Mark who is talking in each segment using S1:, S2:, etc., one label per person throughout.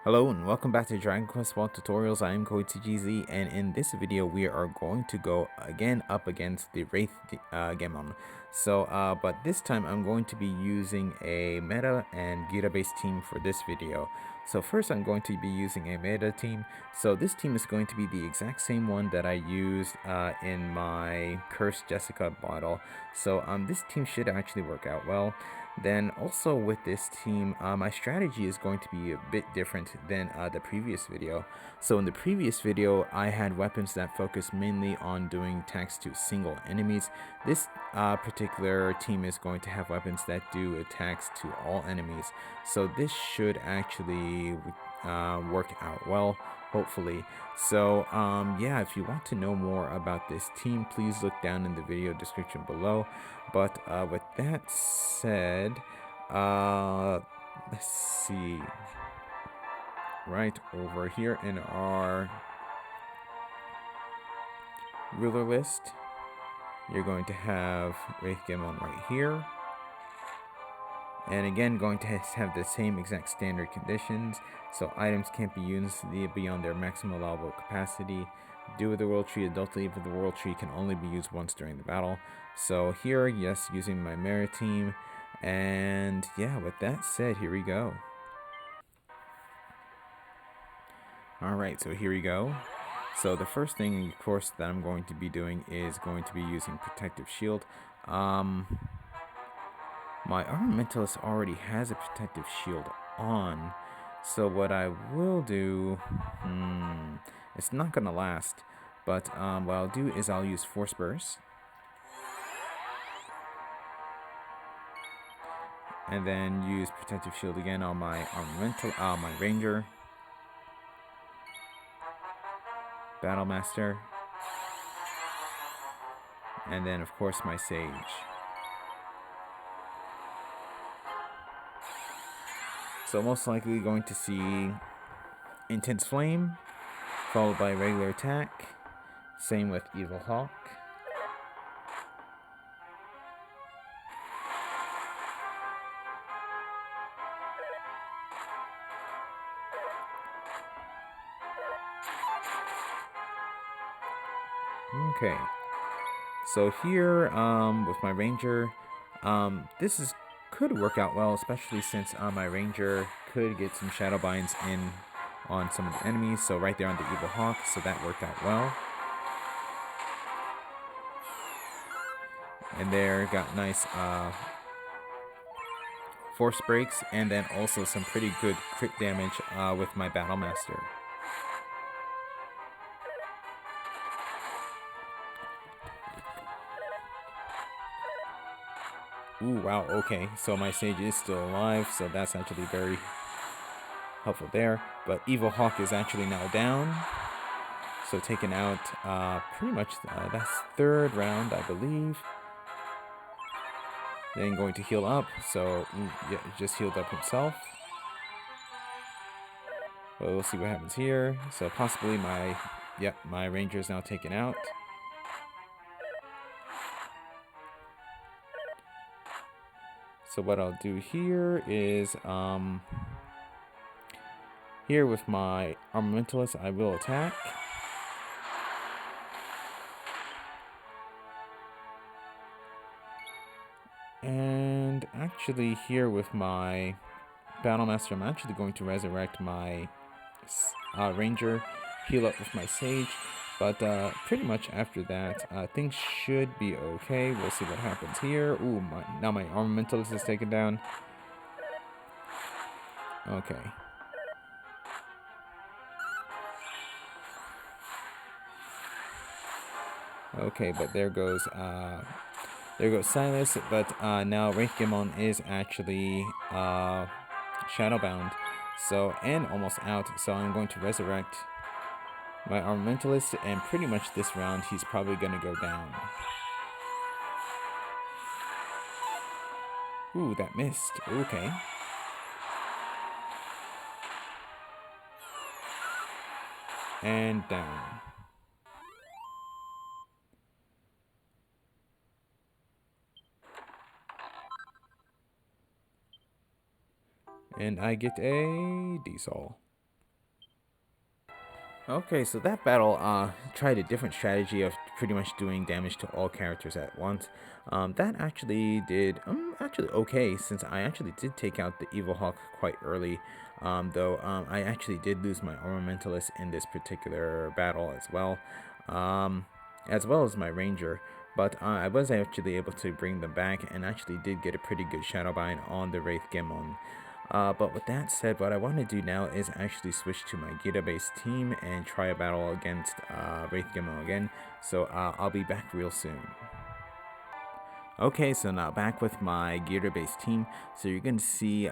S1: Hello and welcome back to Dragon Quest 1 Tutorials. I am KoiTGZ, and in this video we are going to go again up against the Wraith Gemon. But this time I'm going to be using a Mera and Gira based team for this video. So first I'm going to be using a Mera team. So this team is going to be the exact same one that I used in my Cursed Jessica bottle. So this team should actually work out well. Then also with this team, my strategy is going to be a bit different than the previous video. So in the previous video, I had weapons that focus mainly on doing attacks to single enemies. This particular team is going to have weapons that do attacks to all enemies. So this should actually work out well, hopefully. So yeah, if you want to know more about this team, please look down in the video description below. But with that said, let's see. Right over here in our ruler list, you're going to have Wraith Gemon right here. And again, going to have the same exact standard conditions. So items can't be used beyond their maximum allowable capacity. Do with the world tree, adult leave of the world tree can only be used once during the battle. So here, yes, using my Mera Team. And yeah, with that said, here we go. Alright, so here we go. So the first thing, of course, that I'm going to be doing is going to be using Protective Shield. My Armamentalist already has a Protective Shield on. So what I will do, it's not going to last. But what I'll do is I'll use Force Burst. And then use Protective Shield again on my my Ranger. Battle Master. And then of course my Sage. So most likely going to see Intense Flame, followed by regular attack. Same with Evil Hawk. Okay. So here, with my Ranger, this could work out well, especially since my Ranger could get some Shadow Binds in on some of the enemies. So right there on the Evil Hawk, so that worked out well. And there got nice force breaks, and then also some pretty good crit damage with my Battle Master. Ooh, wow, okay, so my Sage is still alive, so that's actually very helpful there. But Evil Hawk is actually now down, so taken out pretty much, that's third round, I believe. Then going to heal up, so yeah, just healed up himself. But we'll see what happens here. So possibly my Ranger is now taken out. So what I'll do here is, here with my Armamentalist, I will attack. And actually here with my Battle Master, I'm actually going to resurrect my Ranger, heal up with my Sage. But pretty much after that, things should be okay. We'll see what happens here. Ooh, now my Armamentalist is taken down. Okay. Okay, but there goes Silas. But now Wraith Gemon is actually Shadowbound, so and almost out. So I'm going to resurrect my Armamentalist, and pretty much this round he's probably gonna go down. Ooh, that missed. Okay. And down. And I get a D-Sol. Okay, so that battle tried a different strategy of pretty much doing damage to all characters at once. That actually did actually okay, since I actually did take out the Evil Hawk quite early. Though I actually did lose my Armamentalist in this particular battle as well as my Ranger. But I was actually able to bring them back and actually did get a pretty good Shadowbind on the Wraith Gemon. But with that said, what I want to do now is actually switch to my Gira-based team and try a battle against Wraith Gemon again. So I'll be back real soon. Okay, so now back with my Gira-based team. So you're going to see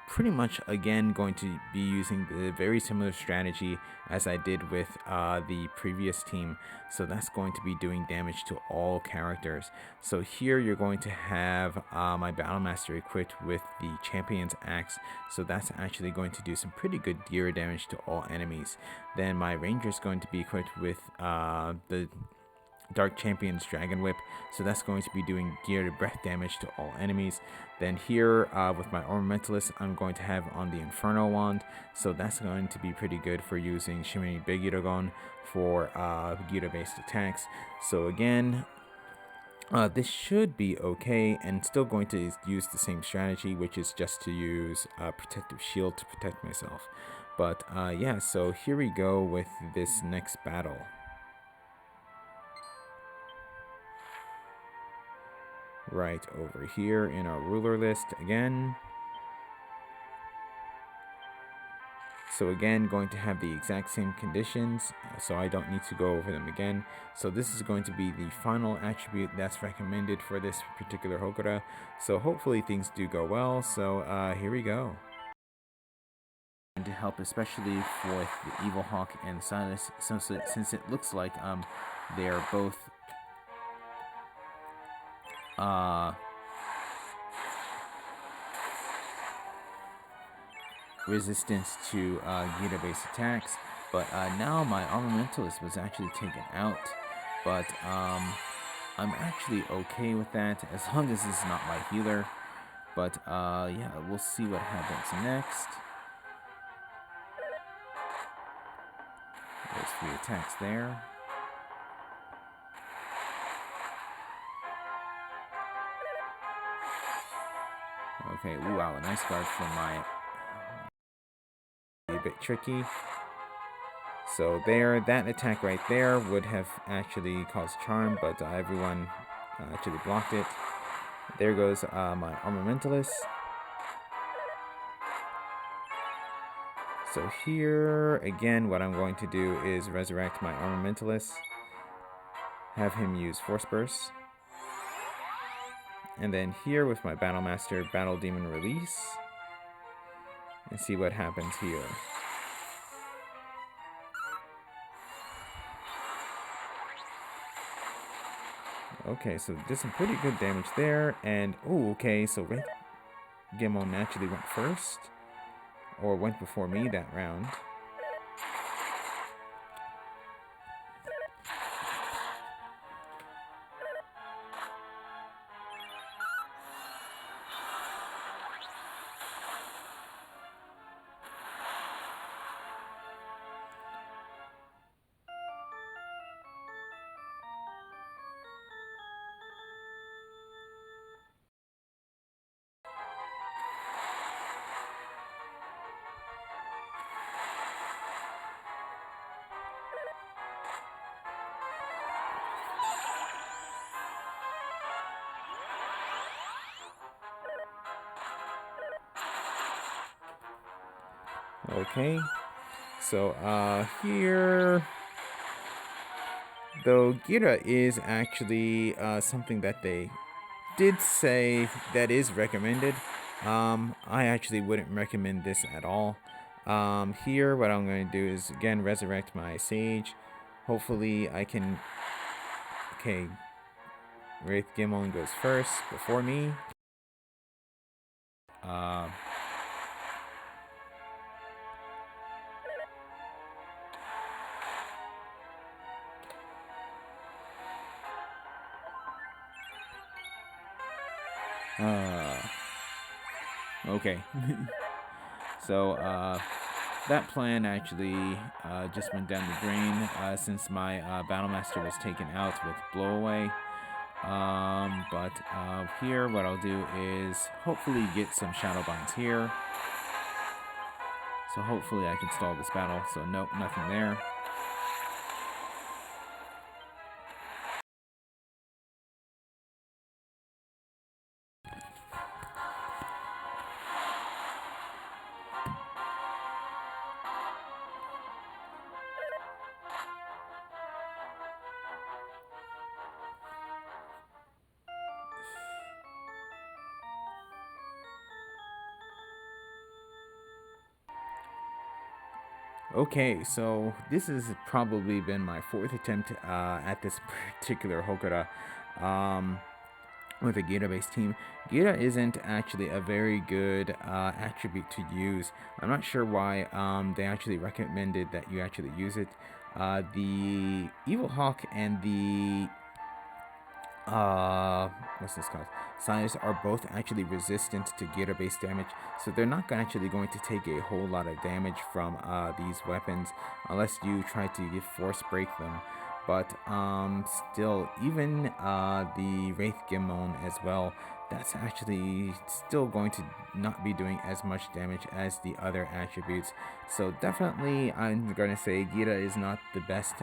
S1: pretty much again going to be using the very similar strategy as I did with the previous team. So that's going to be doing damage to all characters. So here you're going to have my Battlemaster equipped with the Champion's Axe. So that's actually going to do some pretty good Gira damage to all enemies. Then my Ranger is going to be equipped with the Dark Champion's Dragon Whip, so that's going to be doing geared breath damage to all enemies. Then here with my Armamentalist, I'm going to have on the Inferno Wand, so that's going to be pretty good for using Shimmy Big Iragon for Gira based attacks. So again, this should be okay, and still going to use the same strategy, which is just to use Protective Shield to protect myself. But yeah, so here we go with this next battle. Right over here in our ruler list again. So again, going to have the exact same conditions, so I don't need to go over them again. So this is going to be the final attribute that's recommended for this particular Hokura. So hopefully things do go well. So here we go. And to help especially with the Evil Hawk and Silas, since it looks like they're both resistance to Gira-based attacks, but now my Armamentalist was actually taken out, but I'm actually okay with that as long as it's not my healer. But yeah, we'll see what happens next. There's 3 attacks there. Okay, ooh, wow, a nice guard from my... a bit tricky. So there, that attack right there would have actually caused charm, but everyone actually blocked it. There goes my Armamentalist. So here, again, what I'm going to do is resurrect my Armamentalist, have him use Force Burst, and then here with my Battlemaster, Battle Demon release, and see what happens here. Okay, so did some pretty good damage there, and oh, okay, so Wraith Gemon actually went first, or went before me that round. Okay, so here, though Gira is actually something that they did say that is recommended, I actually wouldn't recommend this at all. Here, what I'm going to do is again resurrect my Sage. Hopefully I can... Okay, Wraith Gemon goes first before me. Okay. So, that plan actually just went down the drain since my Battle Master was taken out with Blowaway. But here what I'll do is hopefully get some Shadow Bonds here. So hopefully I can stall this battle. So nope, nothing there. Okay, so this has probably been my fourth attempt at this particular Hokura with a Gira-based team. Gira isn't actually a very good attribute to use. I'm not sure why they actually recommended that you actually use it. The Evil Hawk and the what's this called? Science are both actually resistant to Gira-based damage, so they're not actually going to take a whole lot of damage from these weapons unless you try to force break them. But still, even the Wraith Gemon as well, that's actually still going to not be doing as much damage as the other attributes. So definitely, I'm going to say Gira is not the best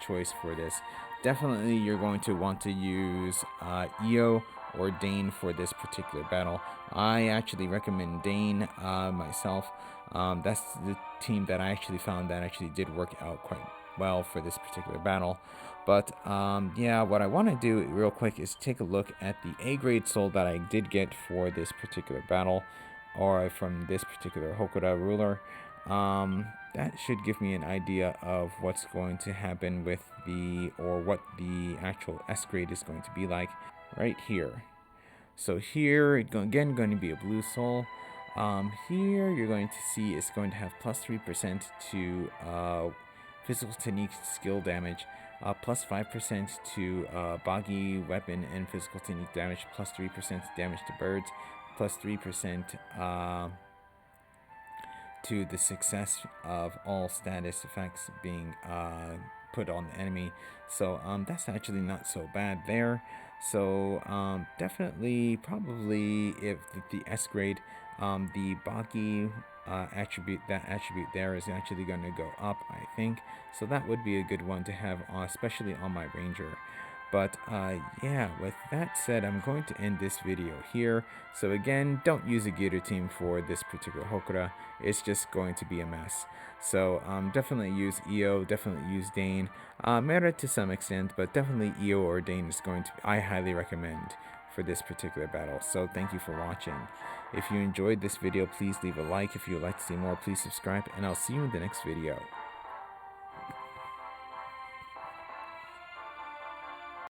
S1: choice for this. Definitely, you're going to want to use Io or Dane for this particular battle. I actually recommend Dane myself. That's the team that I actually found that actually did work out quite well for this particular battle. But yeah, what I want to do real quick is take a look at the A grade soul that I did get for this particular battle, or from this particular Hokura ruler. That should give me an idea of what's going to happen with or what the actual S grade is going to be like right here. So here, again, going to be a blue soul. Here you're going to see it's going to have plus 3% to physical technique skill damage, plus 5% to boggy weapon and physical technique damage, plus 3% damage to birds, plus 3% to the success of all status effects being put on the enemy. So that's actually not so bad there. So definitely, probably, if the S grade, the boggy attribute there is actually going to go up, I think. So that would be a good one to have, especially on my ranger. But yeah, with that said, I'm going to end this video here. So again, don't use a Gira team for this particular Hokura. It's just going to be a mess. So definitely use Io, definitely use Dane. Mera to some extent, but definitely Io or Dane is going to, I highly recommend for this particular battle. So thank you for watching. If you enjoyed this video, please leave a like. If you would like to see more, please subscribe, and I'll see you in the next video.